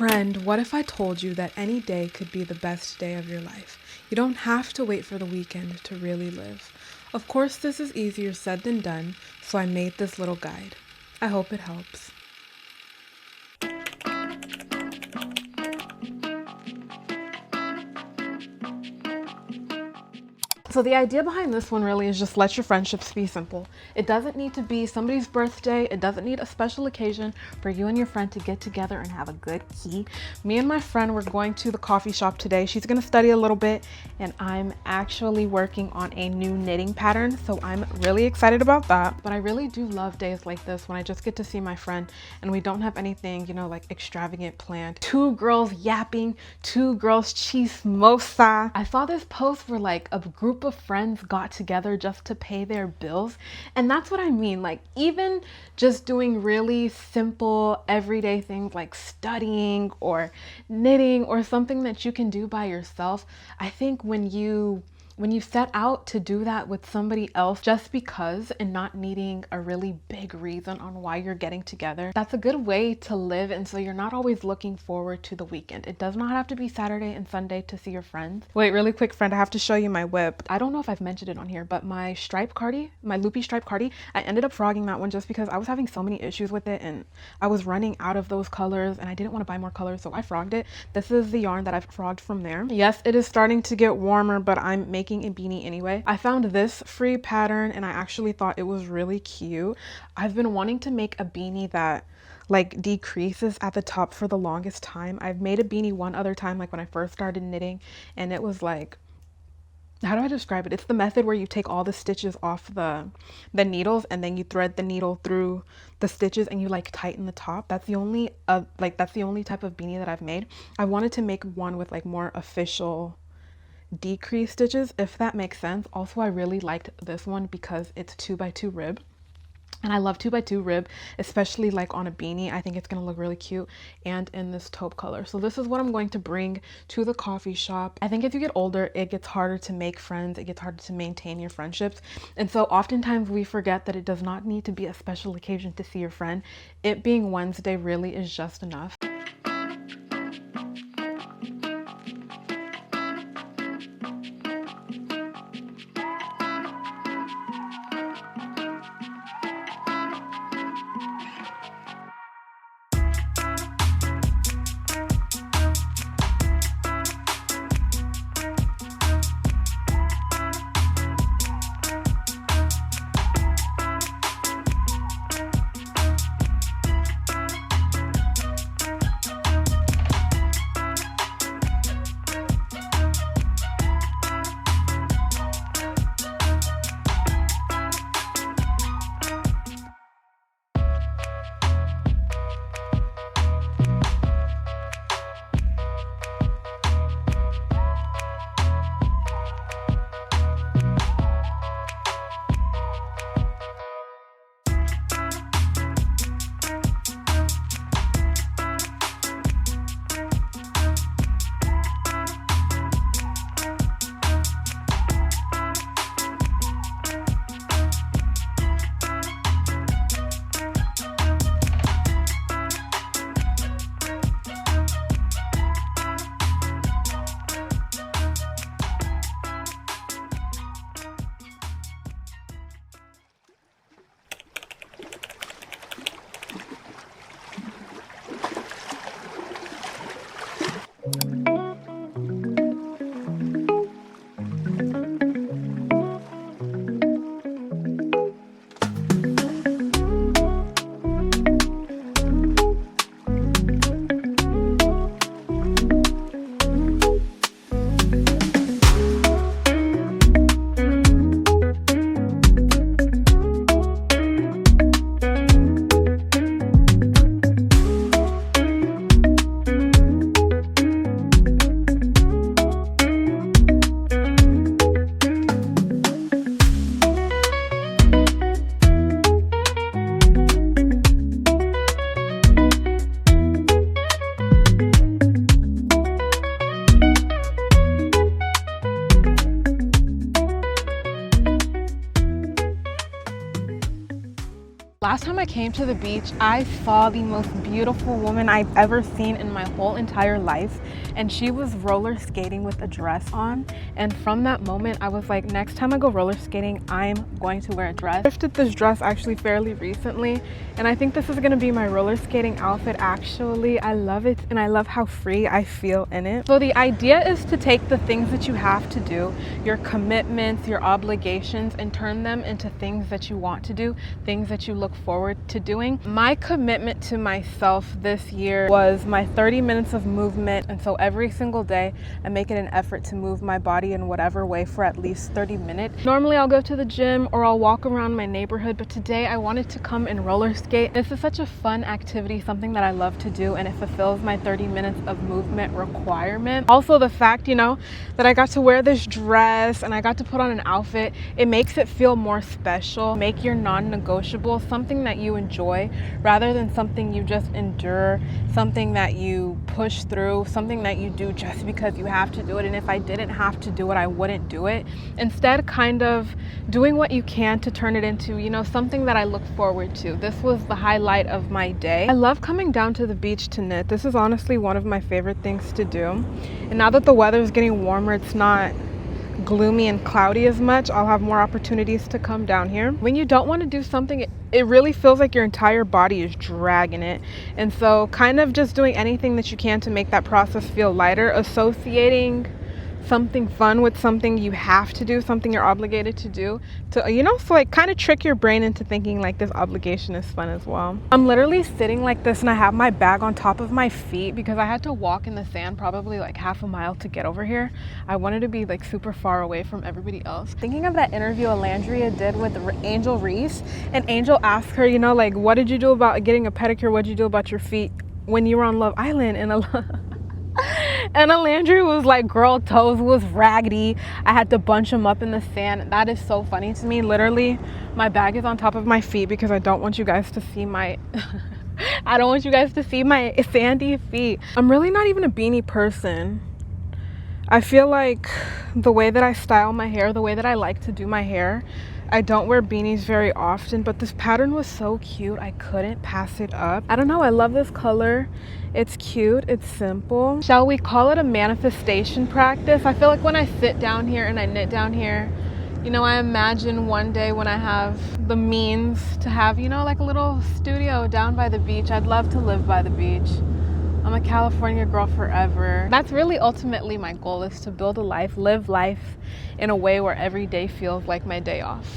Friend, what if I told you that any day could be the best day of your life? You don't have to wait for the weekend to really live. Of course, this is easier said than done, so I made this little guide. I hope it helps. So the idea behind this one really is just let your friendships be simple. It doesn't need to be somebody's birthday. It doesn't need a special occasion for you and your friend to get together and have a good key. Me and my friend, we're going to the coffee shop today. She's gonna study a little bit and I'm actually working on a new knitting pattern. So I'm really excited about that. But I really do love days like this when I just get to see my friend and we don't have anything, you know, like extravagant planned. Two girls yapping, two girls chismosa. I saw this post where like a group of friends got together just to pay their bills, and that's what I mean. Like, even just doing really simple everyday things like studying or knitting or something that you can do by yourself. I think when you set out to do that with somebody else just because and not needing a really big reason on why you're getting together, that's a good way to live. And so you're not always looking forward to the weekend. It does not have to be Saturday and Sunday to see your friends. Wait, really quick, friend, I have to show you my whip. I don't know if I've mentioned it on here, but my stripe cardi, my loopy stripe cardi, I ended up frogging that one just because I was having so many issues with it and I was running out of those colors and I didn't want to buy more colors, so I frogged it. This is the yarn that I've frogged from there. Yes, it is starting to get warmer, but I'm making a beanie anyway. I found this free pattern and I actually thought it was really cute. I've been wanting to make a beanie that like decreases at the top for the longest time. I've made a beanie one other time, like when I first started knitting, and it was like, how do I describe it? It's the method where you take all the stitches off the needles and then you thread the needle through the stitches and you like tighten the top. That's the only that's the only type of beanie that I've made. I wanted to make one with like more official decrease stitches, if that makes sense. Also, I really liked this one because it's 2x2 rib. And I love 2x2 rib, especially like on a beanie. I think it's gonna look really cute and in this taupe color. So this is what I'm going to bring to the coffee shop. I think as you get older, it gets harder to make friends. It gets harder to maintain your friendships. And so oftentimes we forget that it does not need to be a special occasion to see your friend. It being Wednesday really is just enough. last time I came to the beach, I saw the most beautiful woman I've ever seen in my whole entire life, and she was roller skating with a dress on. And from that moment, I was like, next time I go roller skating, I'm going to wear a dress. I thrifted this dress actually fairly recently, and I think this is gonna be my roller skating outfit. Actually, I love it, and I love how free I feel in it. So the idea is to take the things that you have to do, your commitments, your obligations, and turn them into things that you want to do, things that you look forward to doing. My commitment to myself this year was my 30 minutes of movement, and so every single day I make it an effort to move my body in whatever way for at least 30 minutes. Normally I'll go to the gym or I'll walk around my neighborhood, but today I wanted to come and roller skate. This is such a fun activity, something that I love to do, and it fulfills my 30 minutes of movement requirement. Also the fact, you know, that I got to wear this dress and I got to put on an outfit, it makes it feel more special. Make your non-negotiable something that you enjoy rather than something you just endure, something that you push through, something that you do just because you have to do it. And if I didn't have to do it, I wouldn't do it. Instead, kind of doing what you can to turn it into, you know, something that I look forward to. This was the highlight of my day. I love coming down to the beach to knit. This is honestly one of my favorite things to do. And now that the weather is getting warmer, it's not gloomy and cloudy as much, I'll have more opportunities to come down here. When you don't want to do something, it really feels like your entire body is dragging it. And so kind of just doing anything that you can to make that process feel lighter, associating something fun with something you have to do, something you're obligated to do, to, you know, so like kind of trick your brain into thinking like this obligation is fun as well. I'm literally sitting like this and I have my bag on top of my feet because I had to walk in the sand probably like half a mile to get over here. I wanted to be like super far away from everybody else. Thinking of that interview Alandria did with Angel Reese, and Angel asked her, you know, like, what did you do about getting a pedicure? What did you do about your feet when you were on Love Island? And Alandria was like, girl, toes was raggedy. I had to bunch them up in the sand. That is so funny to me. Literally, my bag is on top of my feet because I don't want you guys to see my I don't want you guys to see my sandy feet. I'm really not even a beanie person. I feel like the way that I style my hair, the way that I like to do my hair, I don't wear beanies very often, but this pattern was so cute, I couldn't pass it up. I don't know, I love this color. It's cute, it's simple. Shall we call it a manifestation practice? I feel like when I sit down here and I knit down here, you know, I imagine one day when I have the means to have, you know, like a little studio down by the beach. I'd love to live by the beach. I'm a California girl forever. That's really ultimately my goal, is to build a life, live life in a way where every day feels like my day off.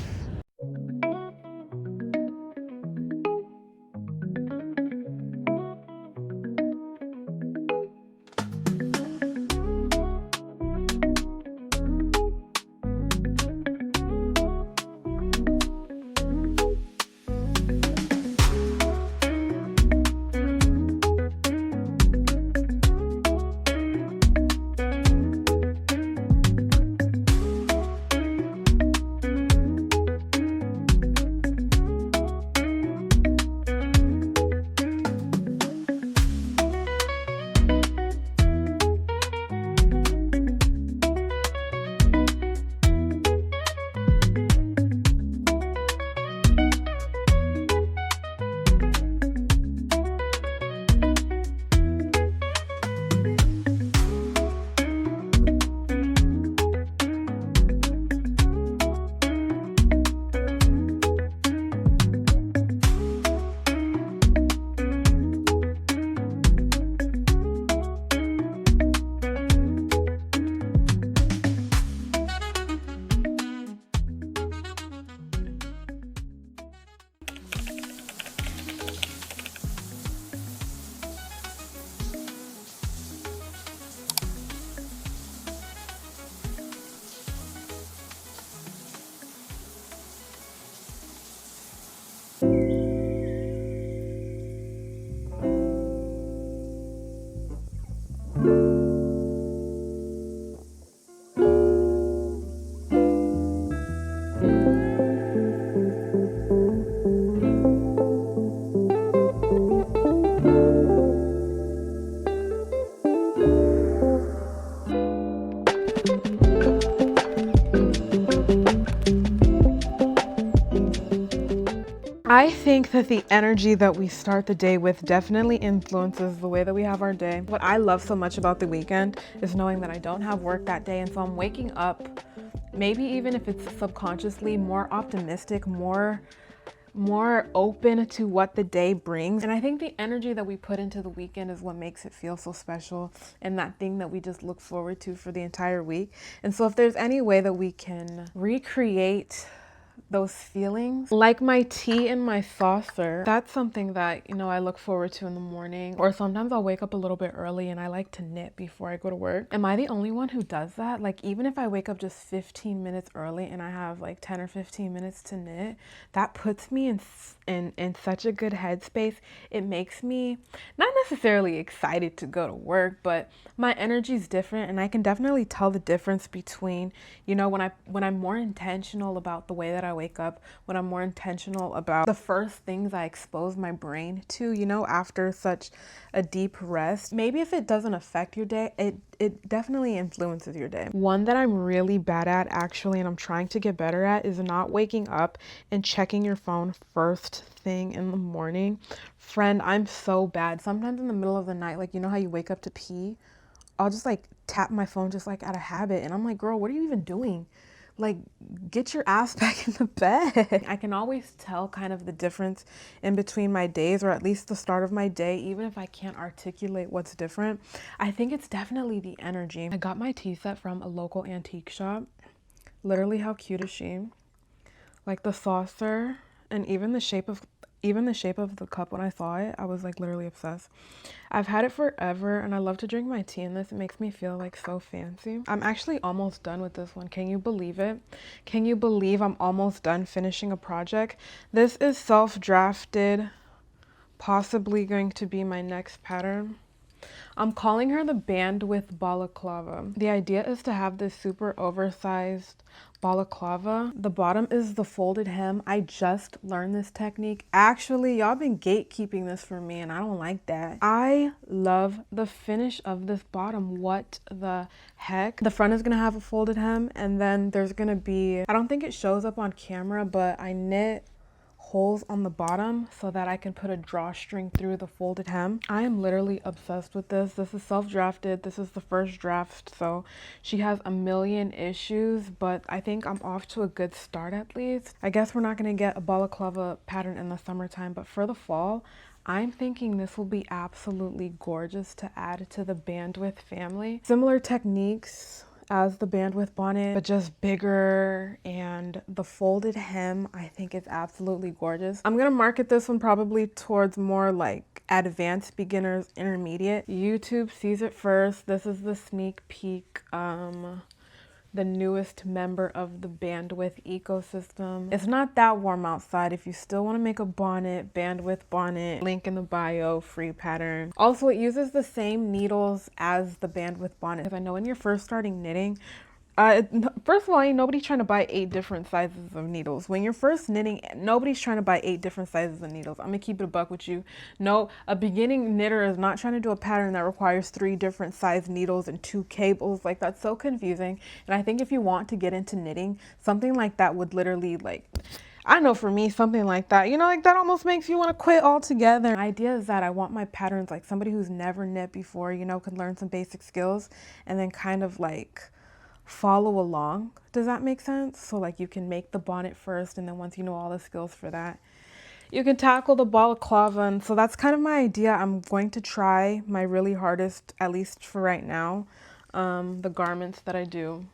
I think that the energy that we start the day with definitely influences the way that we have our day. What I love so much about the weekend is knowing that I don't have work that day, and so I'm waking up, maybe even if it's subconsciously, more optimistic, more open to what the day brings. And I think the energy that we put into the weekend is what makes it feel so special, and that thing that we just look forward to for the entire week. And so if there's any way that we can recreate those feelings, like my tea in my saucer, that's something that, you know, I look forward to in the morning. Or sometimes I'll wake up a little bit early and I like to knit before I go to work. Am I the only one who does that? Like, even if I wake up just 15 minutes early and I have like 10 or 15 minutes to knit, that puts me in such a good headspace. It makes me not necessarily excited to go to work, but my energy is different, and I can definitely tell the difference between, you know, when I'm more intentional about the way that I wake up, when I'm more intentional about the first things I expose my brain to, you know, after such a deep rest. Maybe if it doesn't affect your day, it definitely influences your day. One that I'm really bad at, actually, and I'm trying to get better at, is not waking up and checking your phone first thing in the morning. Friend, I'm so bad. Sometimes in the middle of the night, like, you know how you wake up to pee? I'll just like tap my phone just like out of habit, and I'm like, girl, what are you even doing? Like, get your ass back in the bed. I can always tell kind of the difference in between my days, or at least the start of my day, even if I can't articulate what's different. I think it's definitely the energy. I got my tea set from a local antique shop. Literally, how cute is she? Like the saucer, and even the shape of the cup. When I saw it, I was like literally obsessed. I've had it forever, and I love to drink my tea in this. It makes me feel like so fancy. I'm actually almost done with this one. Can you believe it? Can you believe I'm almost done finishing a project? This is self-drafted, possibly going to be my next pattern. I'm calling her the bandwidth balaclava. The idea is to have this super oversized balaclava. The bottom is the folded hem. I just learned this technique. Actually, y'all been gatekeeping this for me, and I don't like that. I love the finish of this bottom. What the heck? The front is gonna have a folded hem, and then there's gonna be, I don't think it shows up on camera, but I knit holes on the bottom so that I can put a drawstring through the folded hem. I am literally obsessed with this. This is self-drafted. This is the first draft, so she has a million issues, but I think I'm off to a good start at least. I guess we're not gonna get a balaclava pattern in the summertime, but for the fall, I'm thinking this will be absolutely gorgeous to add to the bandwidth family. Similar techniques as the bandwidth bonnet, but just bigger, and the folded hem I think is absolutely gorgeous. I'm gonna market this one probably towards more like advanced beginners, intermediate. YouTube sees it first. This is the sneak peek, the newest member of the bandwidth ecosystem. It's not that warm outside. If you still want to make a bonnet, bandwidth bonnet, link in the bio, free pattern. Also, it uses the same needles as the bandwidth bonnet. Because I know when you're first starting knitting, first of all, ain't nobody trying to buy 8 different sizes of needles. When you're first knitting, nobody's trying to buy 8 different sizes of needles. I'm gonna keep it a buck with you. No, a beginning knitter is not trying to do a pattern that requires 3 different size needles and 2 cables. Like, that's so confusing. And I think if you want to get into knitting, something like that would literally, like, I know for me, something like that, you know, like that almost makes you want to quit altogether. The idea is that I want my patterns like somebody who's never knit before, you know, could learn some basic skills and then kind of like follow along. Does that make sense? So like you can make the bonnet first, and then once you know all the skills for that, you can tackle the balaclava. And so that's kind of my idea. I'm going to try my really hardest, at least for right now, the garments that I do,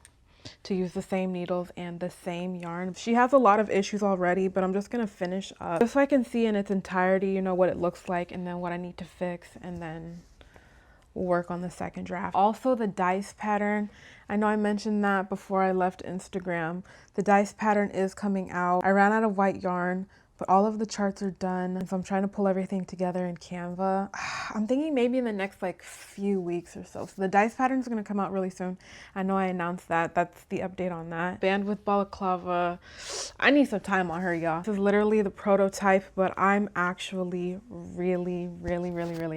to use the same needles and the same yarn. She has a lot of issues already, but I'm just gonna finish up just so I can see in its entirety, you know, what it looks like, and then what I need to fix, and then work on the second draft. Also, the dice pattern, I know I mentioned that before I left Instagram. The dice pattern is coming out. I ran out of white yarn, but all of the charts are done, and so I'm trying to pull everything together in Canva. I'm thinking maybe in the next like few weeks or so. So the dice pattern is going to come out really soon. I know I announced that. That's the update on that. Bandwidth balaclava, I need some time on her, y'all. This is literally the prototype, but I'm actually really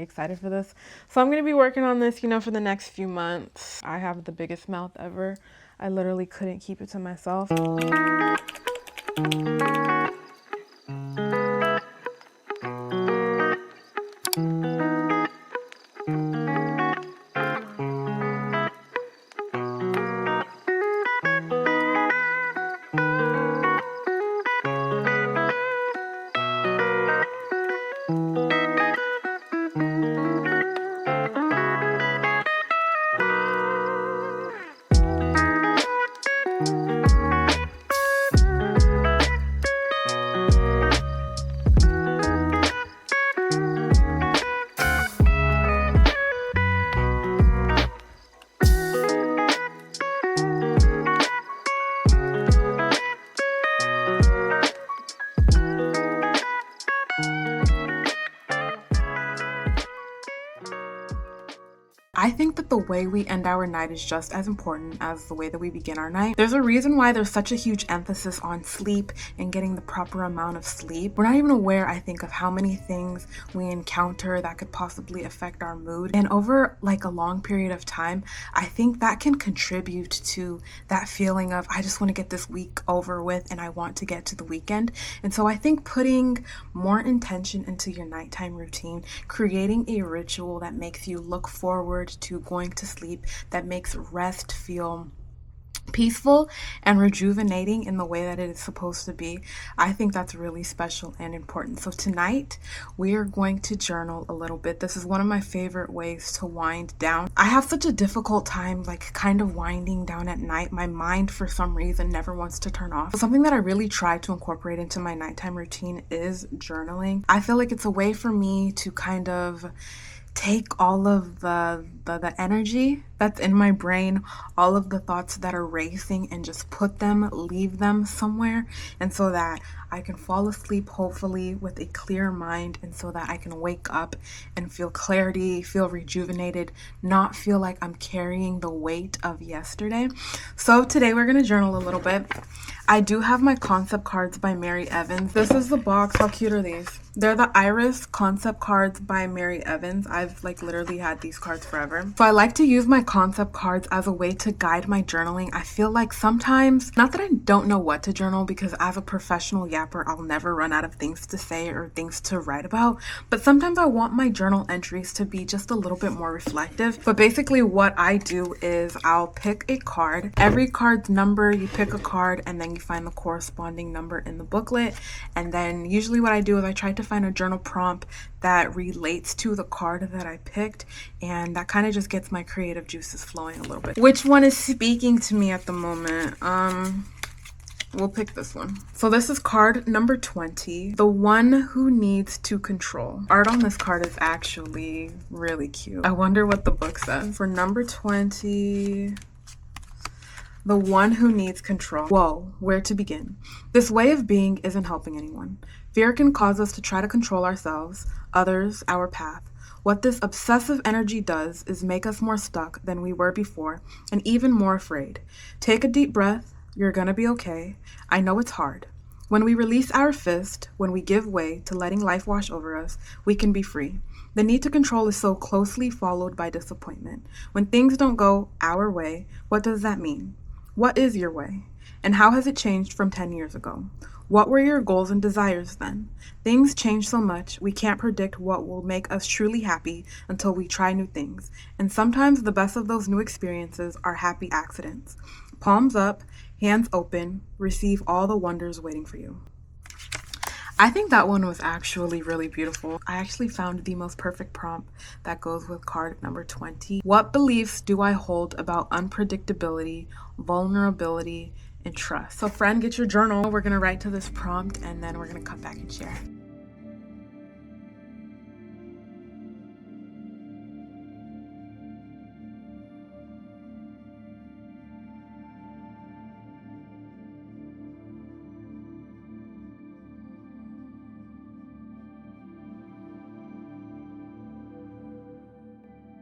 excited for this. So I'm going to be working on this, you know, for the next few months. I have the biggest mouth ever. I literally couldn't keep it to myself. I think that the way we end our night is just as important as the way that we begin our night. There's a reason why there's such a huge emphasis on sleep and getting the proper amount of sleep. We're not even aware, I think, of how many things we encounter that could possibly affect our mood. And over like a long period of time, I think that can contribute to that feeling of, I just want to get this week over with and I want to get to the weekend. And so I think putting more intention into your nighttime routine, creating a ritual that makes you look forward to going to sleep, that makes rest feel peaceful and rejuvenating in the way that it is supposed to be, I think that's really special and important. So tonight we are going to journal a little bit. This is one of my favorite ways to wind down. I have such a difficult time like kind of winding down at night. My mind for some reason never wants to turn off. So something that I really try to incorporate into my nighttime routine is journaling. I feel like it's a way for me to kind of take all of the energy that's in my brain, all of the thoughts that are racing, and just put them, leave them somewhere, and so that I can fall asleep hopefully with a clear mind, and so that I can wake up and feel clarity, feel rejuvenated, not feel like I'm carrying the weight of yesterday. So today we're gonna journal a little bit. I do have my concept cards by Mary Evans. This is the box. How cute are these? They're the Iris concept cards by Mary Evans. I've like literally had these cards forever. So I like to use my concept cards as a way to guide my journaling. I feel like sometimes, not that I don't know what to journal, because as a professional yapper, I'll never run out of things to say or things to write about, but sometimes I want my journal entries to be just a little bit more reflective. But basically what I do is I'll pick a card. Every card's number, you pick a card and then you find the corresponding number in the booklet. And then usually what I do is I try to find a journal prompt that relates to the card that I picked, and that kind of just gets my creative juices flowing a little bit. Which one is speaking to me at the moment? We'll pick this one. So this is card number 20, the one who needs to control. Art on this card is actually really cute. I wonder what the book says. For number 20, the one who needs control. Whoa, where to begin? This way of being isn't helping anyone. Fear can cause us to try to control ourselves, others, our path. What this obsessive energy does is make us more stuck than we were before, and even more afraid. Take a deep breath. You're gonna be okay. I know it's hard. When we release our fist, when we give way to letting life wash over us, we can be free. The need to control is so closely followed by disappointment. When things don't go our way, what does that mean? What is your way? And how has it changed from 10 years ago? What were your goals and desires then? Things change so much, we can't predict what will make us truly happy until we try new things. And sometimes the best of those new experiences are happy accidents. Palms up, hands open, receive all the wonders waiting for you. I think that one was actually really beautiful. I actually found the most perfect prompt that goes with card number 20. What beliefs do I hold about unpredictability, vulnerability, and trust? So friend, get your journal. We're gonna write to this prompt and then we're gonna come back and share.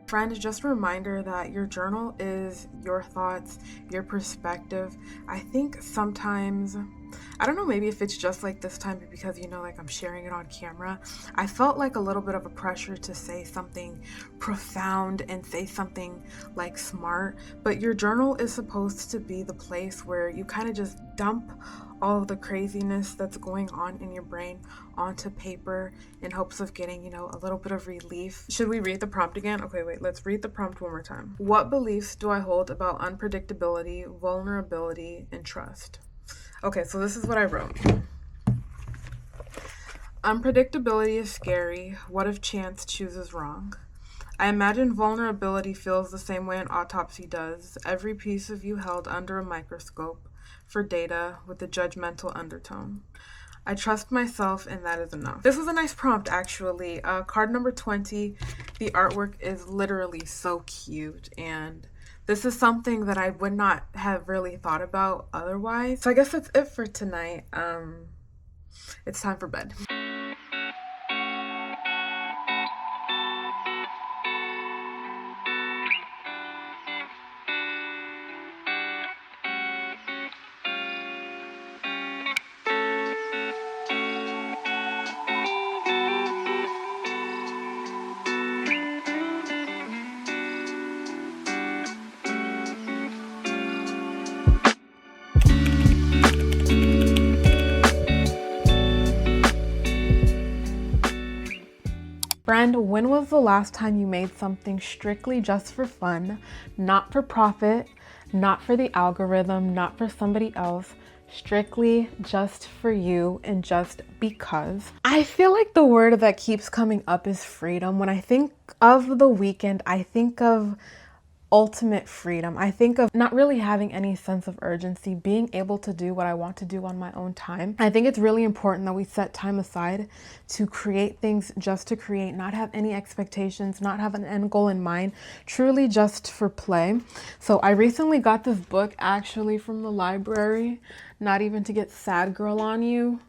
Friend, just a reminder that your journal is your thoughts, your perspective. I think sometimes, I don't know, maybe if it's just like this time because, you know, like I'm sharing it on camera, I felt like a little bit of a pressure to say something profound and say something like smart, but your journal is supposed to be the place where you kind of just dump all of the craziness that's going on in your brain onto paper in hopes of getting, you know, a little bit of relief. Should we read the prompt again? Okay, wait, let's read the prompt one more time. What beliefs do I hold about unpredictability, vulnerability, and trust? Okay, so this is what I wrote. Unpredictability is scary. What if chance chooses wrong? I imagine vulnerability feels the same way an autopsy does. Every piece of you held under a microscope for data with a judgmental undertone. I trust myself and that is enough. This was a nice prompt actually. Card number 20, the artwork is literally so cute, and this is something that I would not have really thought about otherwise. So I guess that's it for tonight. It's time for bed. Friend, when was the last time you made something strictly just for fun, not for profit, not for the algorithm, not for somebody else, strictly just for you and just because? I feel like the word that keeps coming up is freedom. When I think of the weekend, I think of ultimate freedom. I think of not really having any sense of urgency, being able to do what I want to do on my own time. I think it's really important that we set time aside to create things just to create, not have any expectations, not have an end goal in mind, truly just for play. So I recently got this book actually from the library, Not Even to Get Sad Girl on You,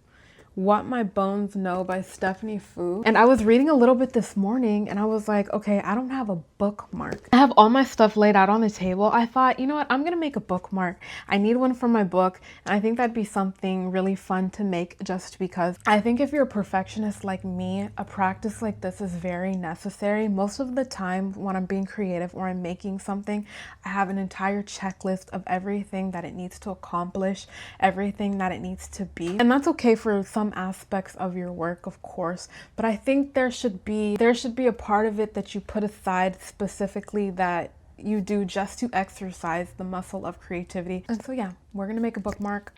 What My Bones Know by Stephanie Fu. And I was reading a little bit this morning and I was like, okay, I don't have a bookmark. I have all my stuff laid out on the table. I thought, you know what, I'm gonna make a bookmark. I need one for my book, and I think that'd be something really fun to make just because. I think if you're a perfectionist like me, a practice like this is very necessary. Most of the time when I'm being creative or I'm making something, I have an entire checklist of everything that it needs to accomplish, everything that it needs to be. And that's okay for some aspects of your work, of course, but I think there should be a part of it that you put aside specifically that you do just to exercise the muscle of creativity. And so yeah, we're gonna make a bookmark.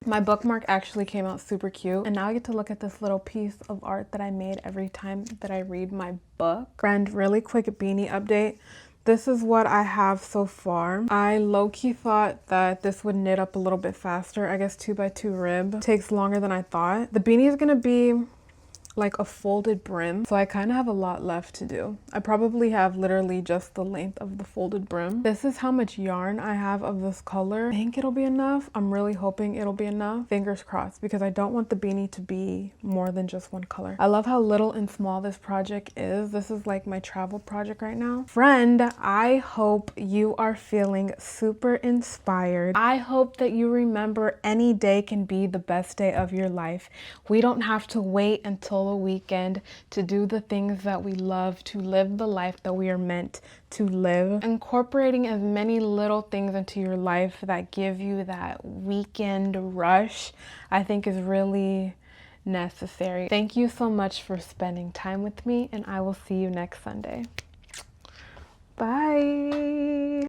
My bookmark actually came out super cute, and now I get to look at this little piece of art that I made every time that I read my book. Friend, really quick beanie update. This is what I have so far. I low-key thought that this would knit up a little bit faster. I guess 2x2 rib takes longer than I thought. The beanie is gonna be like a folded brim, so I kind of have a lot left to do. I probably have literally just the length of the folded brim. This is how much yarn I have of this color. I think it'll be enough. I'm really hoping it'll be enough. Fingers crossed, because I don't want the beanie to be more than just one color. I love how little and small this project is. This is like my travel project right now. Friend, I hope you are feeling super inspired. I hope that you remember any day can be the best day of your life. We don't have to wait until a weekend to do the things that we love, to live the life that we are meant to live. Incorporating as many little things into your life that give you that weekend rush, I think is really necessary. Thank you so much for spending time with me, and I will see you next Sunday. Bye.